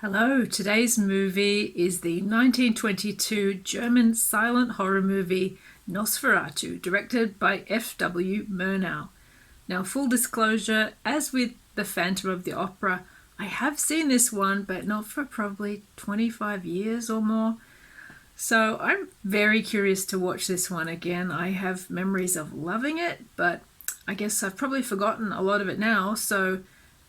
Hello, today's movie is the 1922 German silent horror movie Nosferatu, directed by F.W. Murnau. Now, full disclosure, as with The Phantom of the Opera, I have seen this one, but not for probably 25 years or more. So I'm very curious to watch this one again. I have memories of loving it, but I guess I've probably forgotten a lot of it now. So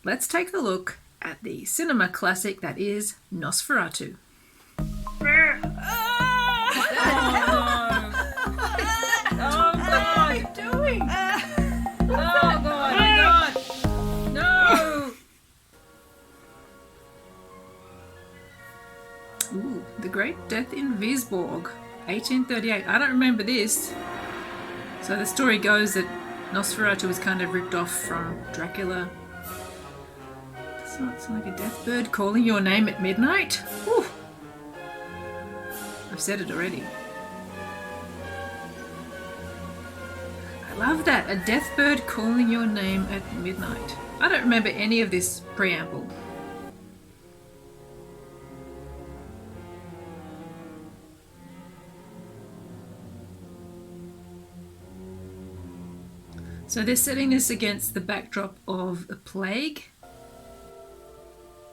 let's take a look at the cinema classic that is Nosferatu. What are you doing? Oh God! No! Ooh, The Great Death in Wisborg, 1838. I don't remember this. So the story goes that Nosferatu was kind of ripped off from Dracula. It's like a death bird calling your name at midnight. Whew. I've said it already. I love that. A death bird calling your name at midnight. I don't remember any of this preamble. So they're setting this against the backdrop of the plague.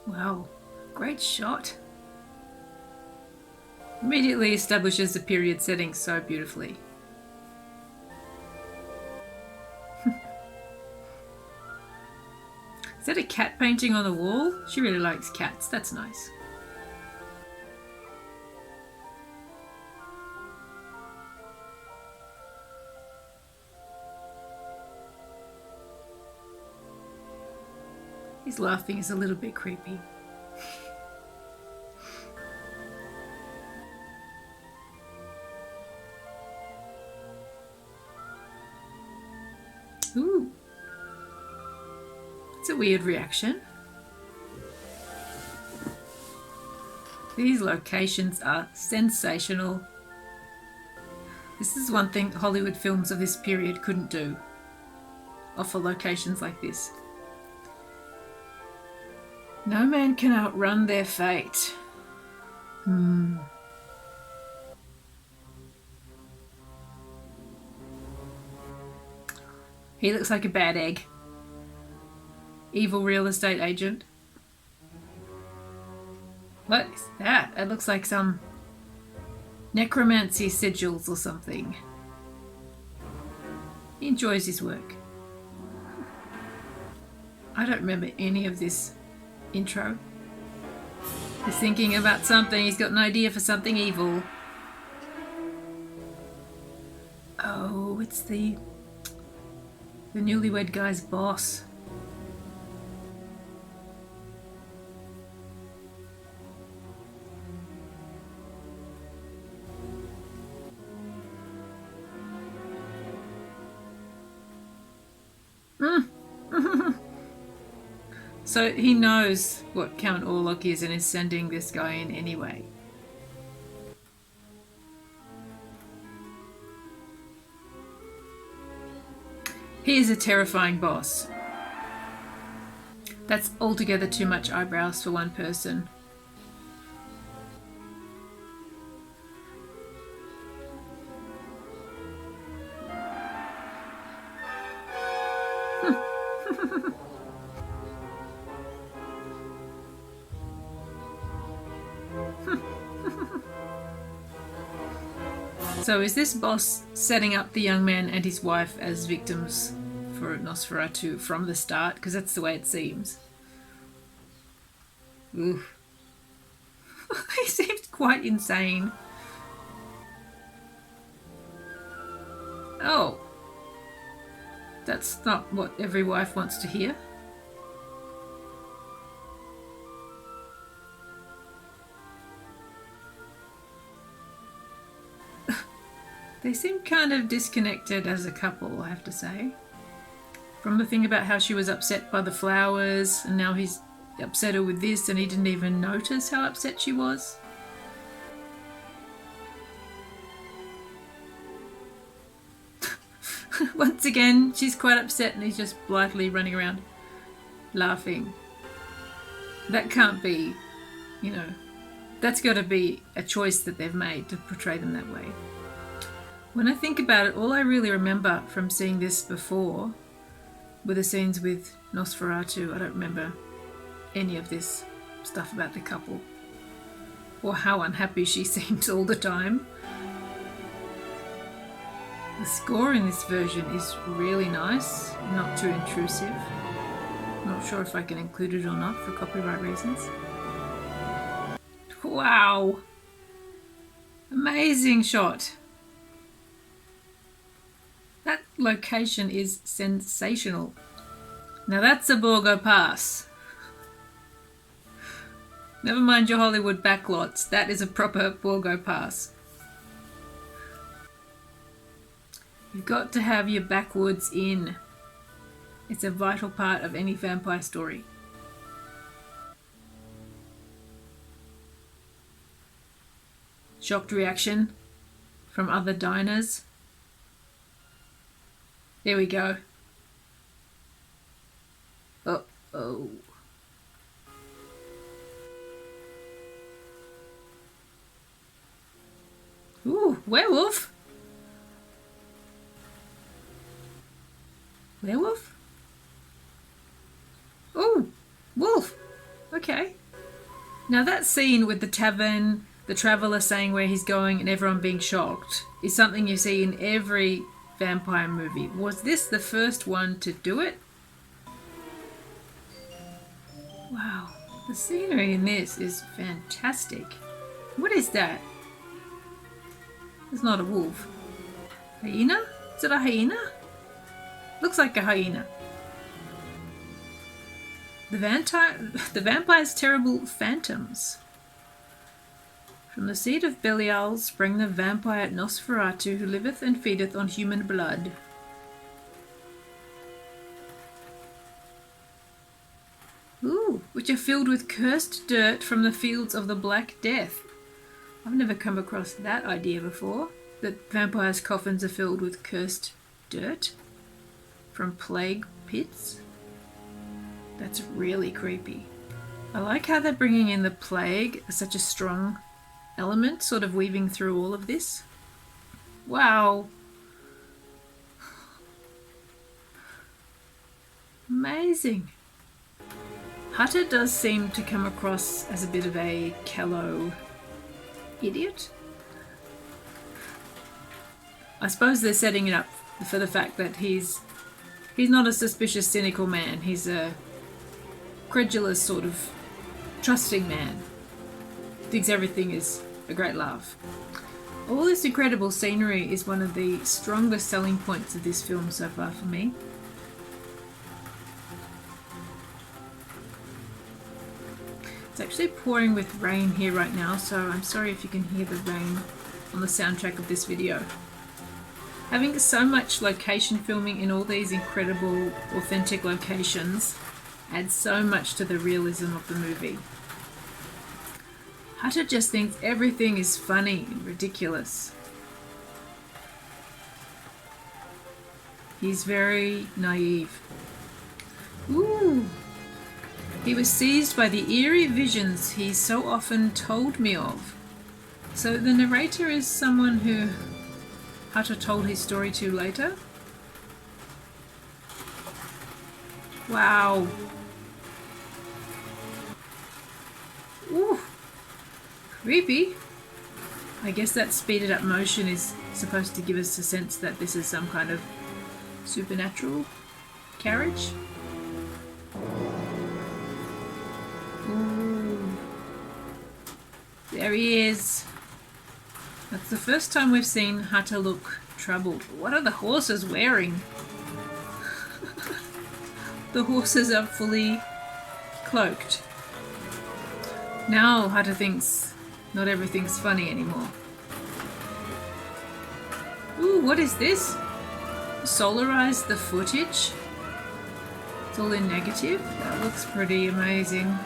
Wow, great shot. Immediately establishes the period setting so beautifully. Is that a cat painting on the wall? She really likes cats, that's nice. His laughing is a little bit creepy. Ooh. It's a weird reaction. These locations are sensational. This is one thing Hollywood films of this period couldn't do. Offer locations like this. No man can outrun their fate. He looks like a bad egg. Evil real estate agent. What is that? It looks like some necromancy sigils or something. He enjoys his work. I don't remember any of this intro. He's thinking about something. He's got an idea for something evil. Oh, it's the newlywed guy's boss. So he knows what Count Orlok is and is sending this guy in anyway. He is a terrifying boss. That's altogether too much eyebrows for one person. So is this boss setting up the young man and his wife as victims for Nosferatu from the start? Because that's the way it seems. Ooh. He seems quite insane. Oh. That's not what every wife wants to hear. They seem kind of disconnected as a couple, I have to say. From the thing about how she was upset by the flowers, and now he's upset her with this, and he didn't even notice how upset she was. Once again, she's quite upset and he's just blithely running around laughing. That can't be You know, that's got to be a choice that they've made to portray them that way. When I think about it, all I really remember from seeing this before were the scenes with Nosferatu. I don't remember any of this stuff about the couple or how unhappy she seems all the time. The score in this version is really nice, not too intrusive. I'm not sure if I can include it or not for copyright reasons. Wow! Amazing shot! That location is sensational. Now that's a Borgo Pass. Never mind your Hollywood backlots, that is a proper Borgo Pass. You've got to have your backwoods in. It's a vital part of any vampire story. Shocked reaction from other diners. There we go. Uh-oh. Ooh, werewolf? Werewolf? Oh, wolf. Okay. Now that scene with the tavern, the traveller saying where he's going and everyone being shocked is something you see in every vampire movie. Was this the first one to do it? Wow, the scenery in this is fantastic. What is that? It's not a wolf. Hyena? Is it a hyena? Looks like a hyena. The vampire's terrible phantoms. From the seed of Belial sprang the vampire Nosferatu, who liveth and feedeth on human blood. Ooh, which are filled with cursed dirt from the fields of the Black Death. I've never come across that idea before, that vampires' coffins are filled with cursed dirt from plague pits. That's really creepy. I like how they're bringing in the plague as such a strong element, sort of weaving through all of this. Wow. Amazing. Hutter does seem to come across as a bit of a callow idiot. I suppose they're setting it up for the fact that he's not a suspicious, cynical man. He's a credulous, sort of trusting man. Thinks everything is a great laugh. All this incredible scenery is one of the strongest selling points of this film so far for me. It's actually pouring with rain here right now, so I'm sorry if you can hear the rain on the soundtrack of this video. Having so much location filming in all these incredible, authentic locations adds so much to the realism of the movie. Hutter just thinks everything is funny and ridiculous. He's very naive. Ooh! He was seized by the eerie visions he so often told me of. So the narrator is someone who Hutter told his story to later? Wow. Ooh. Creepy. I guess that speeded up motion is supposed to give us a sense that this is some kind of supernatural carriage. Ooh. There he is. That's the first time we've seen Hutter look troubled. What are the horses wearing? The horses are fully cloaked. Now Hutter thinks not everything's funny anymore. Ooh, what is this? Solarize the footage? It's all in negative? That looks pretty amazing.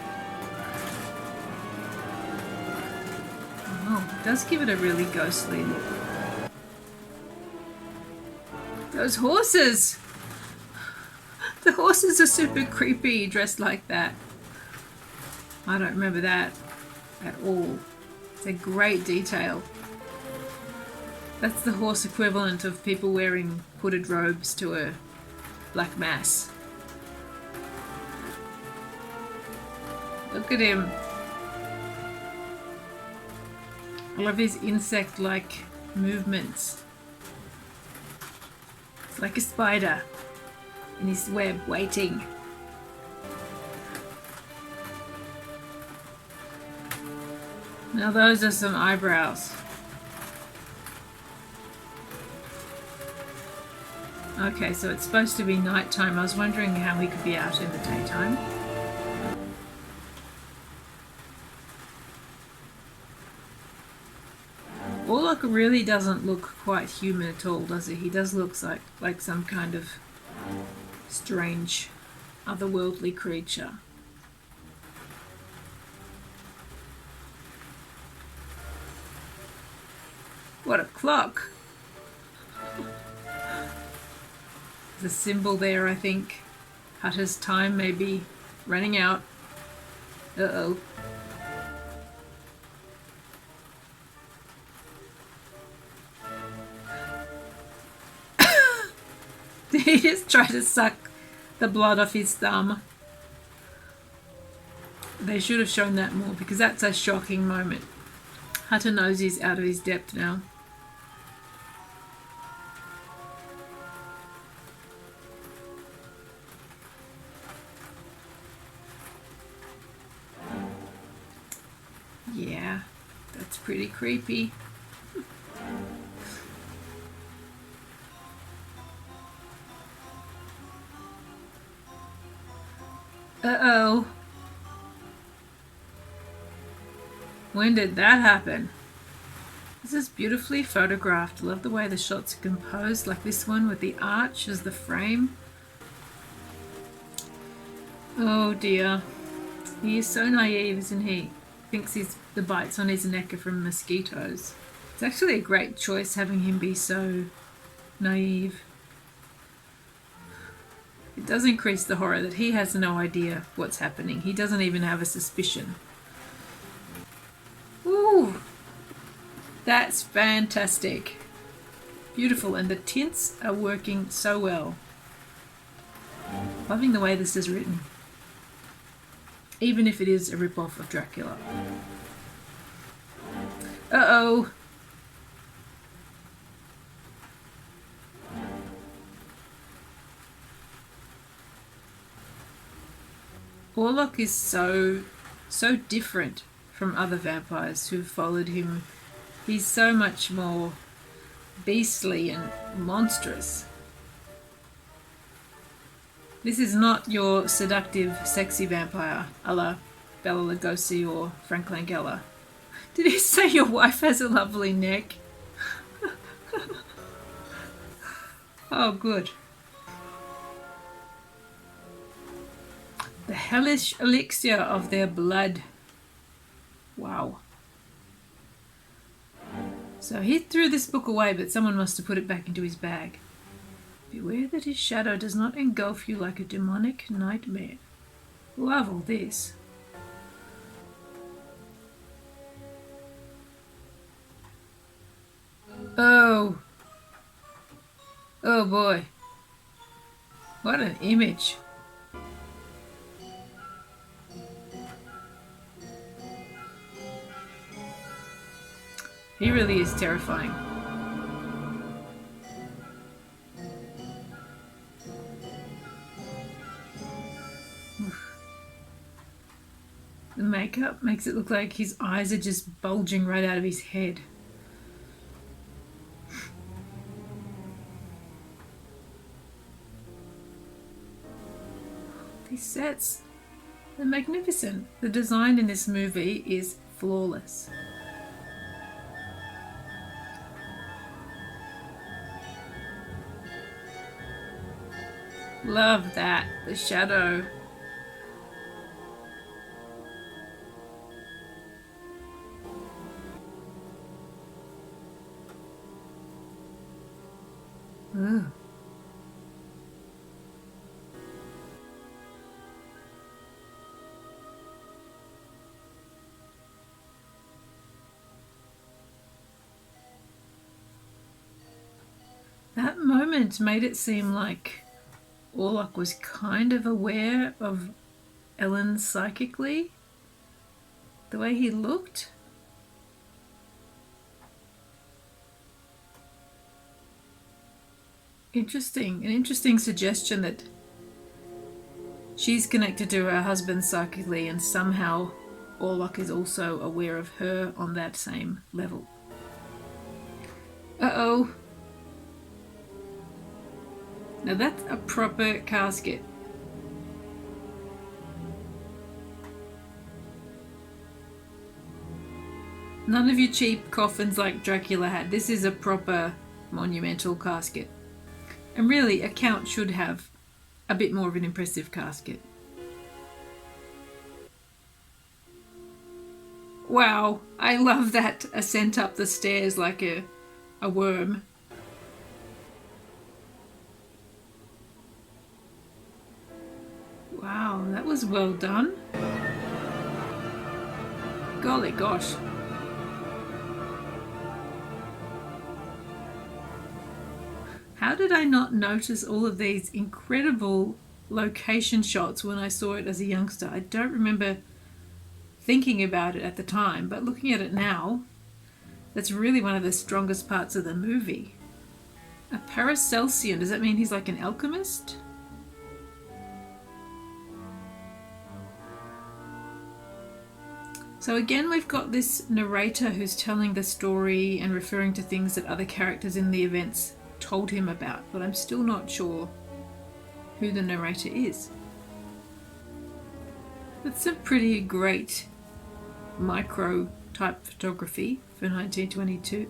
Oh, it does give it a really ghostly look. Those horses! The horses are super creepy dressed like that. I don't remember that. at all. It's a great detail. That's the horse equivalent of people wearing hooded robes to a black mass. Look at him. I love his insect-like movements. It's like a spider in his web waiting. Now those are some eyebrows. Okay, so it's supposed to be nighttime. I was wondering how he could be out in the daytime. Orlok really doesn't look quite human at all, does he? He does look like some kind of strange, otherworldly creature. What a clock! There's a symbol there, I think. Hutter's time may be running out. Uh-oh. Did he just try to suck the blood off his thumb? They should have shown that more because that's a shocking moment. Hutter knows he's out of his depth now. Yeah, that's pretty creepy. Uh-oh. When did that happen? This is beautifully photographed. Love the way the shots are composed, like this one with the arch as the frame. Oh dear. He is so naive, isn't he? Thinks the bites on his neck are from mosquitoes. It's actually a great choice having him be so naive. It does increase the horror that he has no idea what's happening. He doesn't even have a suspicion. Ooh, that's fantastic. Beautiful, and the tints are working so well. Loving the way this is written. Even if it is a rip-off of Dracula. Uh-oh. Orlok is so different from other vampires who've followed him. He's so much more beastly and monstrous. This is not your seductive, sexy vampire, a la Bela Lugosi or Frank Langella. Did he say your wife has a lovely neck? Oh, good. The hellish elixir of their blood. Wow. So he threw this book away, but someone must have put it back into his bag. Beware that his shadow does not engulf you like a demonic nightmare. Love all this. Oh. Oh boy. What an image. He really is terrifying. The makeup makes it look like his eyes are just bulging right out of his head. These sets, they're magnificent. The design in this movie is flawless. Love that, the shadow. Ooh. That moment made it seem like Orlok was kind of aware of Ellen psychically. The way he looked. Interesting. An interesting suggestion that she's connected to her husband psychically and somehow Orlok is also aware of her on that same level. Uh-oh. Now that's a proper casket. None of your cheap coffins like Dracula had. This is a proper monumental casket. And really, a count should have a bit more of an impressive casket. Wow, I love that ascent up the stairs like a worm. Wow, that was well done. Golly gosh. How did I not notice all of these incredible location shots when I saw it as a youngster? I don't remember thinking about it at the time, but looking at it now, that's really one of the strongest parts of the movie. A Paracelsian, does that mean he's like an alchemist? So again, we've got this narrator who's telling the story and referring to things that other characters in the events told him about, but I'm still not sure who the narrator is. That's a pretty great micro type photography for 1922.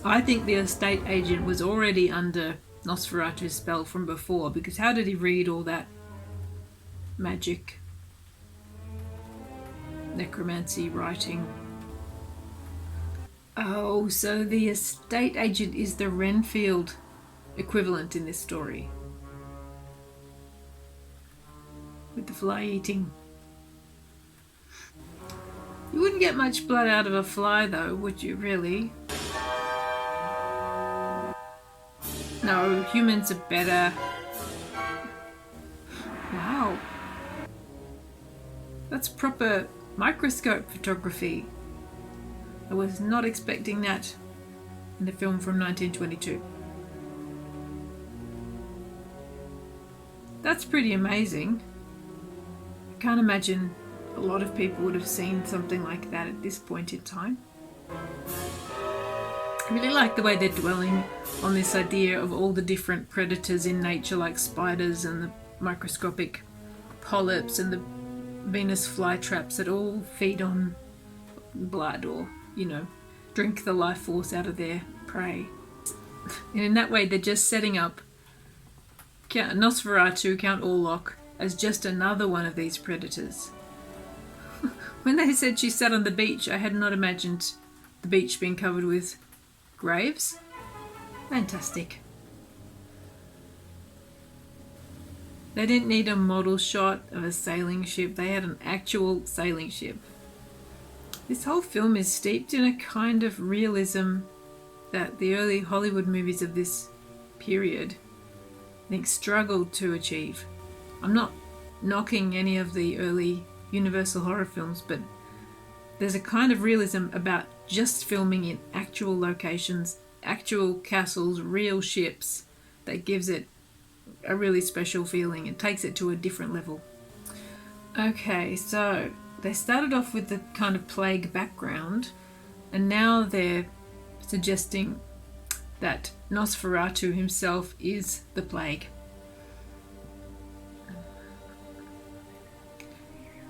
I think the estate agent was already under Nosferatu's spell from before, because how did he read all that magic, necromancy writing? Oh, so the estate agent is the Renfield equivalent in this story. With the fly eating. You wouldn't get much blood out of a fly though, would you really? No, humans are better. Wow. That's proper microscope photography. I was not expecting that in the film from 1922. That's pretty amazing. I can't imagine a lot of people would have seen something like that at this point in time. I really like the way they're dwelling on this idea of all the different predators in nature, like spiders and the microscopic polyps and the Venus flytraps that all feed on blood or, you know, drink the life force out of their prey. And in that way, they're just setting up Count Nosferatu, Count Orlok, as just another one of these predators. When they said she sat on the beach, I had not imagined the beach being covered with graves. Fantastic. They didn't need a model shot of a sailing ship. They had an actual sailing ship. This whole film is steeped in a kind of realism that the early Hollywood movies of this period, I think, struggled to achieve. I'm not knocking any of the early Universal horror films, but there's a kind of realism about just filming in actual locations, actual castles, real ships, that gives it a really special feeling and takes it to a different level. Okay, so they started off with the kind of plague background, and now they're suggesting that Nosferatu himself is the plague.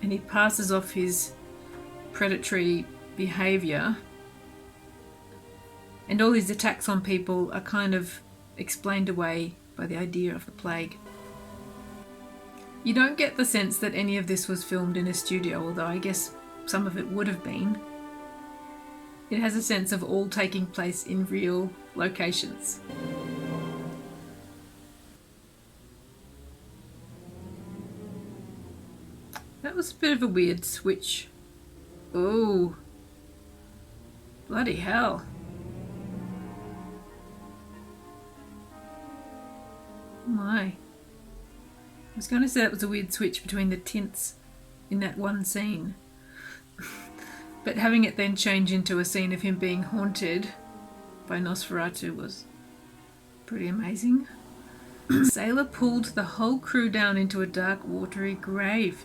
And he passes off his predatory behaviour, and all his attacks on people are kind of explained away by the idea of the plague. You don't get the sense that any of this was filmed in a studio, although I guess some of it would have been. It has a sense of all taking place in real locations. That was a bit of a weird switch. Oh, bloody hell. my. I was going to say that was a weird switch between the tints in that one scene. But having it then change into a scene of him being haunted by Nosferatu was pretty amazing. The sailor pulled the whole crew down into a dark, watery grave.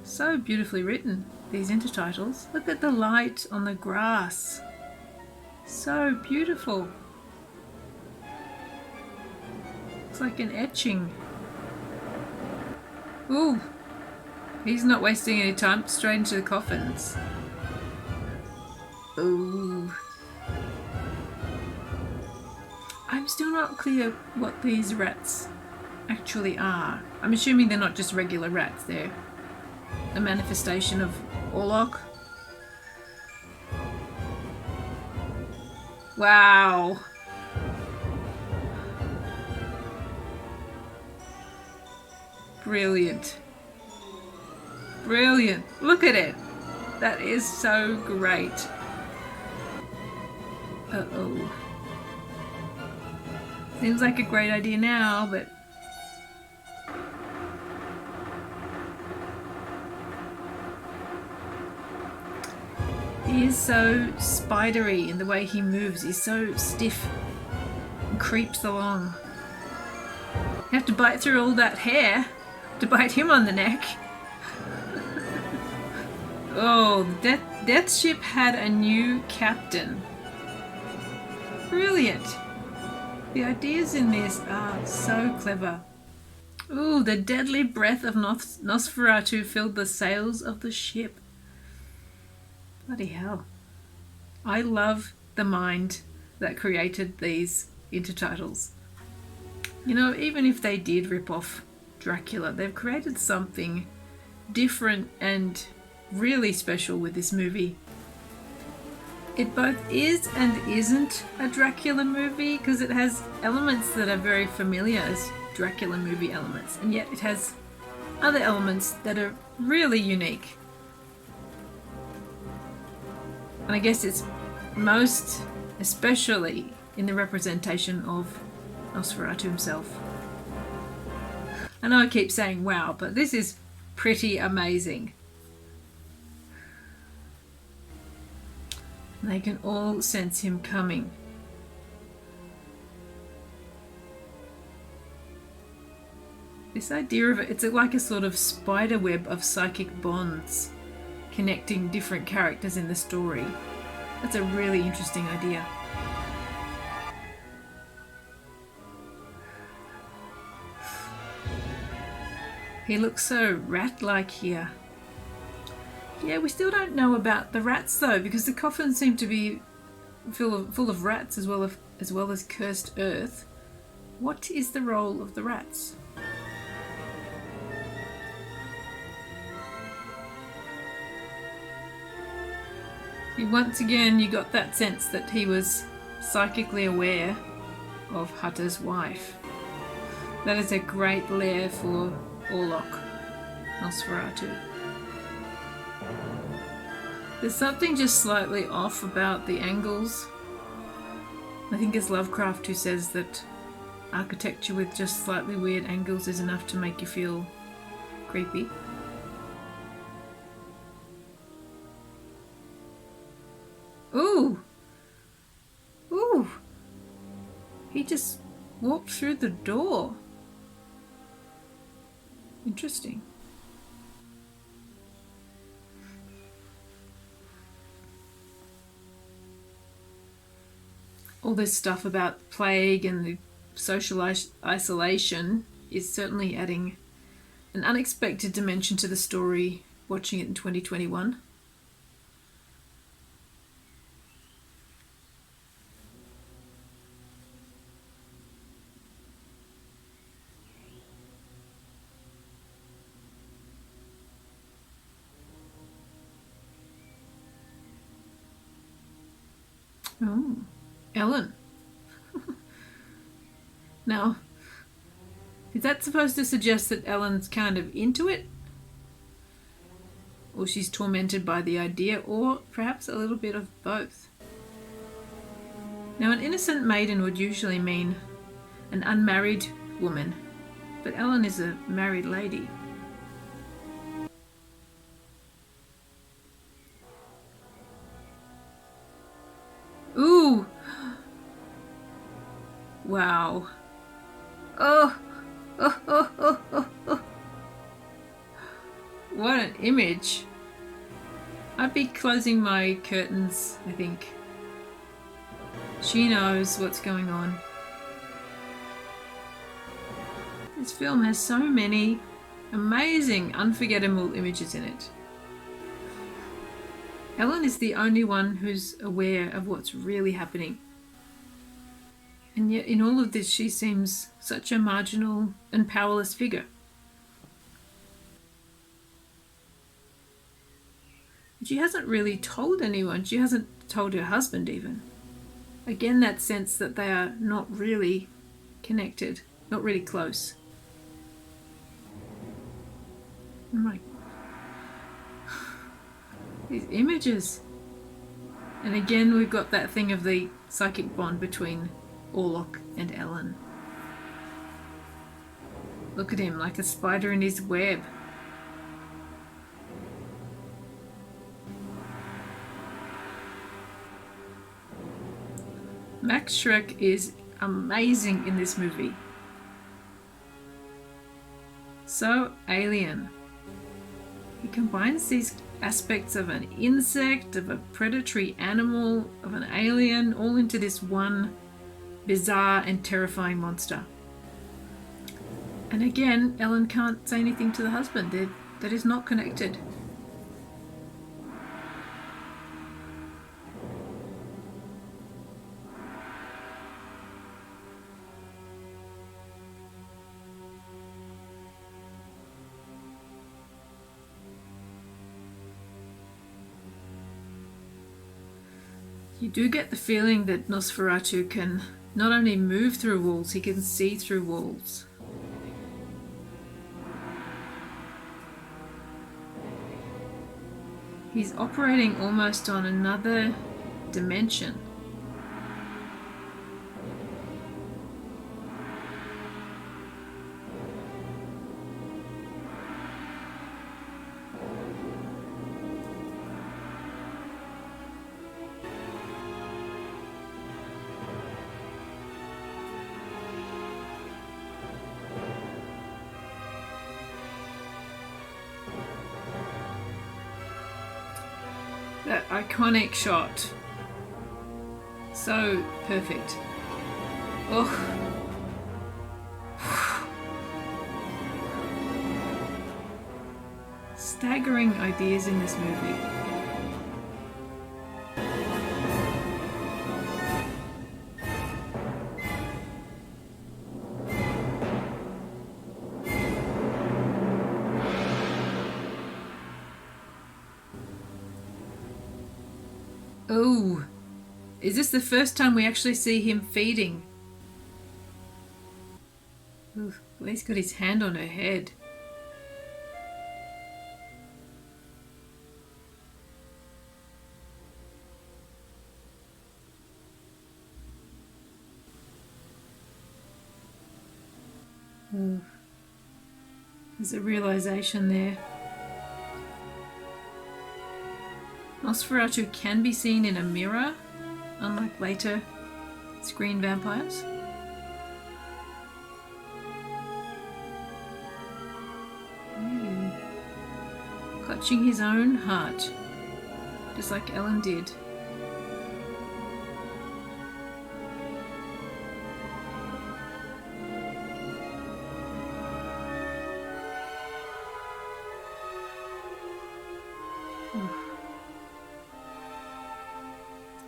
So beautifully written, these intertitles. Look at the light on the grass. So beautiful. It's like an etching. Ooh, he's not wasting any time. Straight into the coffins. Ooh. I'm still not clear what these rats actually are. I'm assuming they're not just regular rats. They're a manifestation of Orlok. Wow. Brilliant. Brilliant. Look at it. That is so great. Uh-oh. Seems like a great idea now, but... he is so spidery in the way he moves. He's so stiff and creeps along. You have to bite through all that hair to bite him on the neck. Oh, the death ship had a new captain. Brilliant. The ideas in this are so clever. Ooh, the deadly breath of Nosferatu filled the sails of the ship. Bloody hell. I love the mind that created these intertitles. You know, even if they did rip off Dracula, they've created something different and really special with this movie. It both is and isn't a Dracula movie because it has elements that are very familiar as Dracula movie elements, and yet it has other elements that are really unique. And I guess it's most especially in the representation of Nosferatu himself. I know I keep saying wow, but this is pretty amazing. They can all sense him coming. This idea of it's like a sort of spider web of psychic bonds connecting different characters in the story. That's a really interesting idea. He looks so rat-like here. Yeah, we still don't know about the rats though, because the coffins seem to be full of rats as well as cursed earth. What is the role of the rats? Once again, you got that sense that he was psychically aware of Hutter's wife. That is a great lair for Orlok, Nosferatu. There's something just slightly off about the angles. I think it's Lovecraft who says that architecture with just slightly weird angles is enough to make you feel creepy. Ooh! Ooh! He just walked through the door. Interesting. All this stuff about plague and the social isolation is certainly adding an unexpected dimension to the story watching it in 2021. Oh, Ellen. Now, is that supposed to suggest that Ellen's kind of into it? Or she's tormented by the idea, or perhaps a little bit of both? Now, an innocent maiden would usually mean an unmarried woman, but Ellen is a married lady. Ooh! Wow. Oh! Oh, oh, oh, oh, oh. What an image. I'd be closing my curtains, I think. She knows what's going on. This film has so many amazing, unforgettable images in it. Ellen is the only one who's aware of what's really happening. And yet in all of this she seems such a marginal and powerless figure. She hasn't really told anyone. She hasn't told her husband even. Again, that sense that they are not really connected, not really close. Oh my... These images. And again, we've got that thing of the psychic bond between Orlok and Ellen. Look at him, like a spider in his web. Max Schreck is amazing in this movie. So alien. He combines these aspects of an insect, of a predatory animal, of an alien, all into this one bizarre and terrifying monster. And again, Ellen can't say anything to the husband. That is not connected. You do get the feeling that Nosferatu can not only move through walls, he can see through walls. He's operating almost on another dimension. That iconic shot. So perfect. Oh. Staggering ideas in this movie. Oh, is this the first time we actually see him feeding? Ooh, well, he's got his hand on her head. Ooh. There's a realization there. Nosferatu can be seen in a mirror, unlike later screen vampires. Clutching his own heart, just like Ellen did.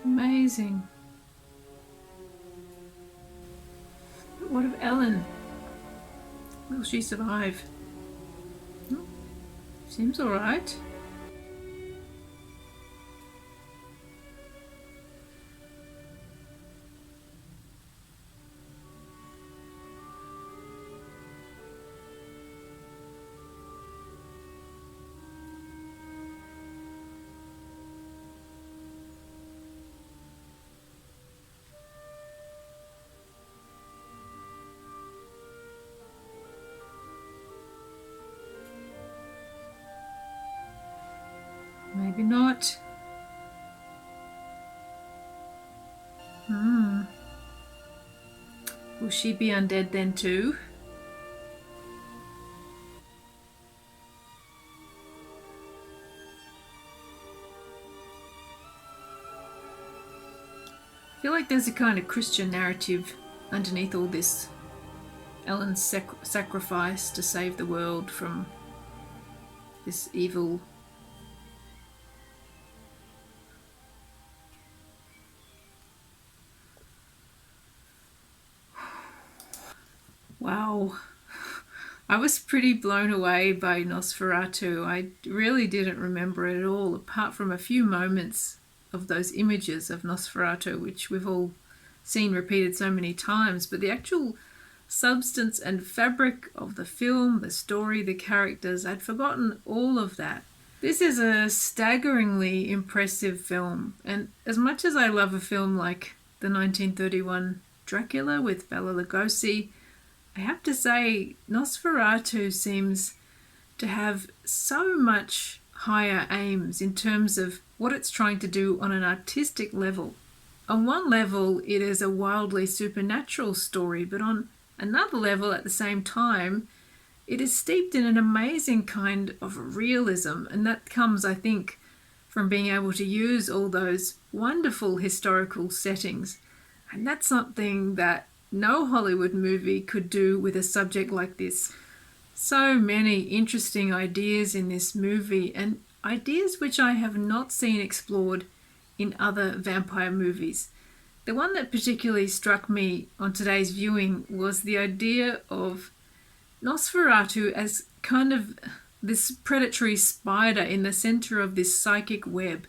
Amazing. But what of Ellen? Will she survive? Seems alright. Maybe not. Will she be undead then too? I feel like there's a kind of Christian narrative underneath all this. Ellen's sacrifice to save the world from this evil. Wow. I was pretty blown away by Nosferatu. I really didn't remember it at all, apart from a few moments of those images of Nosferatu, which we've all seen repeated so many times. But the actual substance and fabric of the film, the story, the characters, I'd forgotten all of that. This is a staggeringly impressive film, and as much as I love a film like the 1931 Dracula with Bela Lugosi, I have to say Nosferatu seems to have so much higher aims in terms of what it's trying to do on an artistic level. On one level, it is a wildly supernatural story, but on another level at the same time, it is steeped in an amazing kind of realism, and that comes, I think, from being able to use all those wonderful historical settings. And that's something that no Hollywood movie could do with a subject like this. So many interesting ideas in this movie, and ideas which I have not seen explored in other vampire movies. The one that particularly struck me on today's viewing was the idea of Nosferatu as kind of this predatory spider in the center of this psychic web.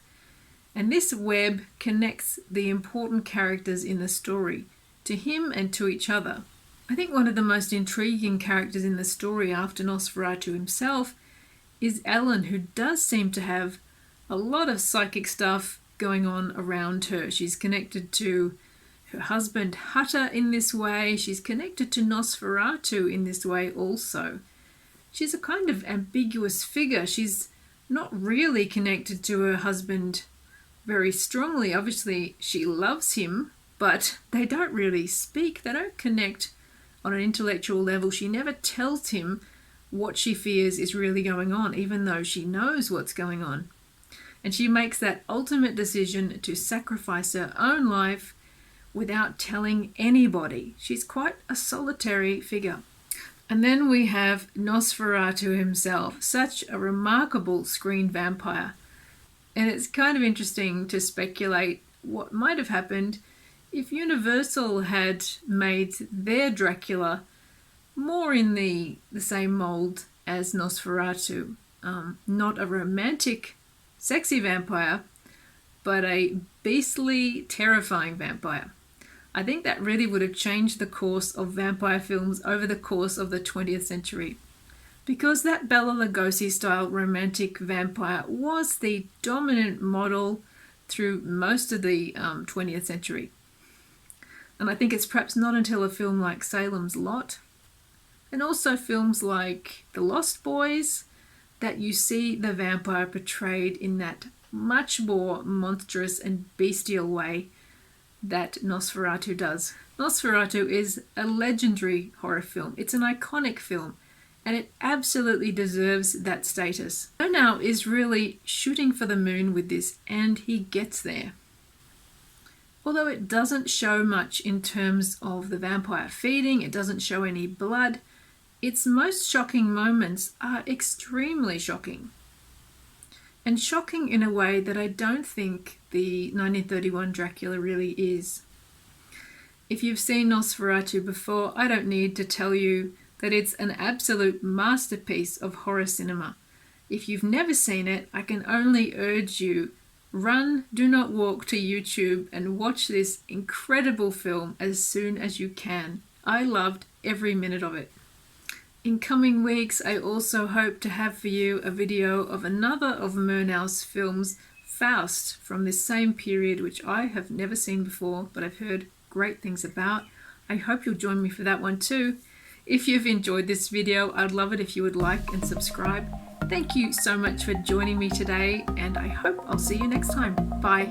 And this web connects the important characters in the story to him and to each other. I think one of the most intriguing characters in the story after Nosferatu himself is Ellen, who does seem to have a lot of psychic stuff going on around her. She's connected to her husband Hutter in this way. She's connected to Nosferatu in this way also. She's a kind of ambiguous figure. She's not really connected to her husband very strongly. Obviously, she loves him, but they don't really speak. They don't connect on an intellectual level. She never tells him what she fears is really going on, even though she knows what's going on. And she makes that ultimate decision to sacrifice her own life without telling anybody. She's quite a solitary figure. And then we have Nosferatu himself, such a remarkable screen vampire. And it's kind of interesting to speculate what might have happened if Universal had made their Dracula more in the same mold as Nosferatu. Not a romantic, sexy vampire, but a beastly, terrifying vampire. I think that really would have changed the course of vampire films over the course of the 20th century. Because that Bela Lugosi-style romantic vampire was the dominant model through most of the 20th century. And I think it's perhaps not until a film like Salem's Lot, and also films like The Lost Boys, that you see the vampire portrayed in that much more monstrous and bestial way that Nosferatu does. Nosferatu is a legendary horror film. It's an iconic film, and it absolutely deserves that status. Murnau is really shooting for the moon with this, and he gets there. Although it doesn't show much in terms of the vampire feeding, it doesn't show any blood, its most shocking moments are extremely shocking. And shocking in a way that I don't think the 1931 Dracula really is. If you've seen Nosferatu before, I don't need to tell you that it's an absolute masterpiece of horror cinema. If you've never seen it, I can only urge you, run, do not walk to YouTube and watch this incredible film as soon as you can. I loved every minute of it. In coming weeks, I also hope to have for you a video of another of Murnau's films, Faust, from this same period, which I have never seen before, but I've heard great things about. I hope you'll join me for that one too. If you've enjoyed this video, I'd love it if you would like and subscribe. Thank you so much for joining me today, and I hope I'll see you next time. Bye.